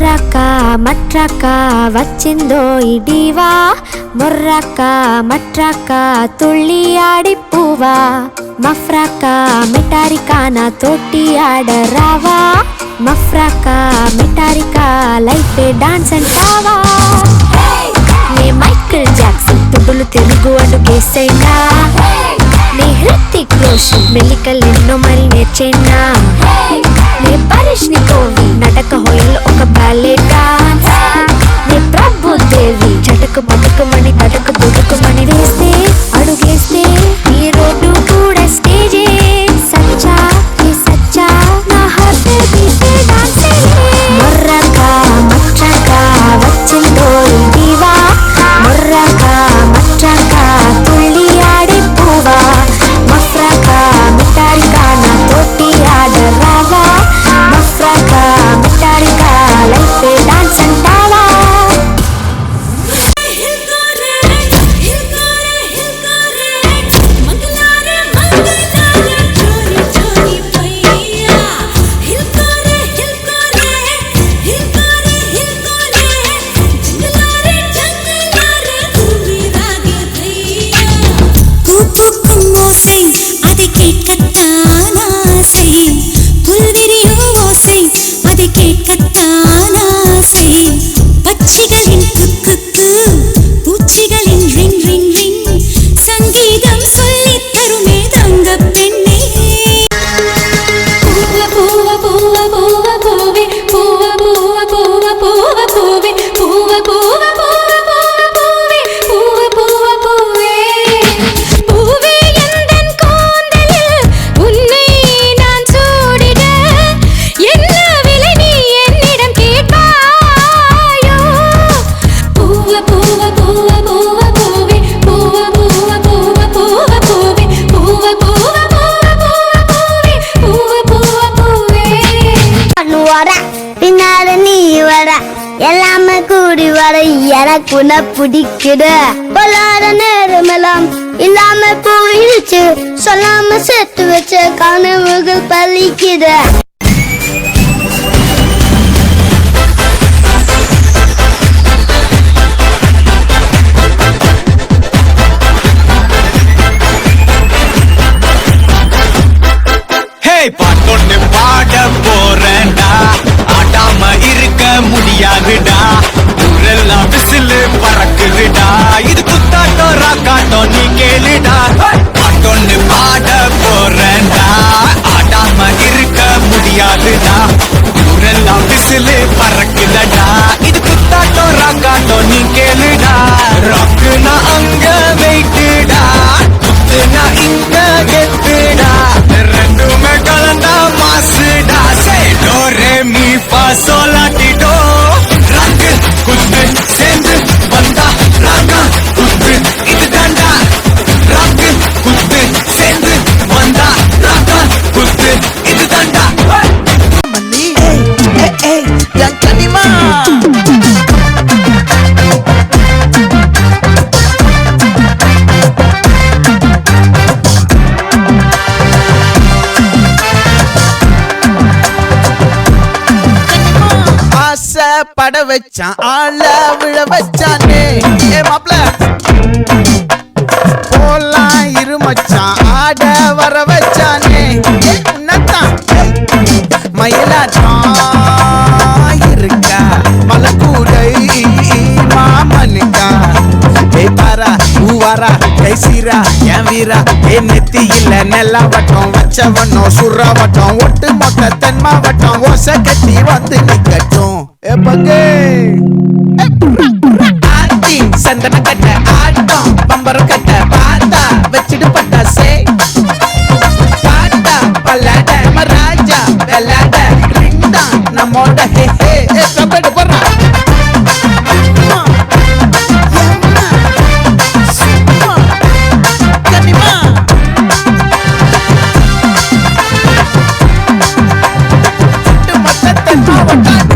మొర్రక్క మట్రక్క వచ్చిందో ఇడివా మొర్రక్క మట్రక్క తుళ్ళి ఆడిపువా మఫ్రక్క మిటారిక నా తోటి ఆడరావా మఫ్రక్క మిటారిక లైఫ్ డాన్స్ అంటావా నే మైకేల్ జాక్సన్ తుడులు తెలుగు అడుగేసైనా నే హృతిక్ రోషన్ మెల్లికలెన్నో మరి నేర్చేనా నే పరిష్ని కోవి నటక హోయలు ఒక బ్యాలే డాన్స్ నే ప్రభుదేవి చటకు మటుకుమని తటకు దుడుకుమని వేస్తే అడుగేస్తే ఈ రోడ్డు కూడా స్టేజే సచ్చా ఏ సచ్చా నా హార్ట్ బీటే డాన్సే మొర్రక మచ్చక వచ్చిందో ఇదివా మొర్రక మచ్చక తుళ్ళి ఆడిపువా మఫ్రక మిటారిక నా తోటి ఆడరావా మఫ్రక మిటారిక లైఫ్ డాన్స్ అంటావా எல்லாமே கூடி வர எனக்கு உன்னை பிடிக்குது கொள்ளாத நேரமெல்லாம் இல்லாம போயிடுச்சு சொல்லாம சேர்த்து வச்ச கனவுகள் பலிக்குது பாட்டொன்னு பாட போறேன்டா ஆடாம இருக்க முடியாதுடா ஊரெல்லாம் விசிலு பறக்குதுடா இது குத்தாட்டம் ராக்காட்டம் நீ கேளுடா பாட்டொன்னு பாட போறேன்டா ஆடாம இருக்க முடியாதுடா ஊரெல்லாம் விசிலு பறக்குதடா இது குத்தாட்டம் ராக்காட்டம் நீ கேளுடா ராக்குனா அங்க வெயிட்டுடா குத்துனா இங்க கெத்துடா ரெண்டுமே கலந்தா மாசுடா சே டோ ரே மீ ஃபா சோல் லா டி டோ ராக்கு குத்து சேர்ந்து வந்தா ராகா குத்து இது தாண்டா ராக்கு குத்து சேர்ந்து வந்தா ராகா குத்து இது தாண்டா மன்னி ஏய் yang kanima பட வச்சான் ஆள விழ வச்சானே ஏ மாப்ள போலாம் இரு மச்சான் ஆட வர வச்சானே உன்னத்தான் மயிலாட்டம் இருக்கா மலக்கூடை மாமனுக்கா ஏ பாரா ஊவாரா கைசீரா என் வீரா ஏ நெத்தி இல்ல நெல்லா வட்டம் வச்சவனும் சுறா வட்டம் ஒட்டு மொத்த தென் மாவட்டம் ஓசை கட்டி வந்து நிக்கட்டும் ஏ பங்கே ஆட்டி சந்தன கட்ட ஆட்டம் பம்பரம் கட்ட பாத்தா வச்சிடு பட்டாசே பாட்டா பல்லாட ராஜா வெள்ளாட ரிங்டா நம்மோட ஹே ஹே கம்பெடு போறா மொத்த தென் மாவட்டம்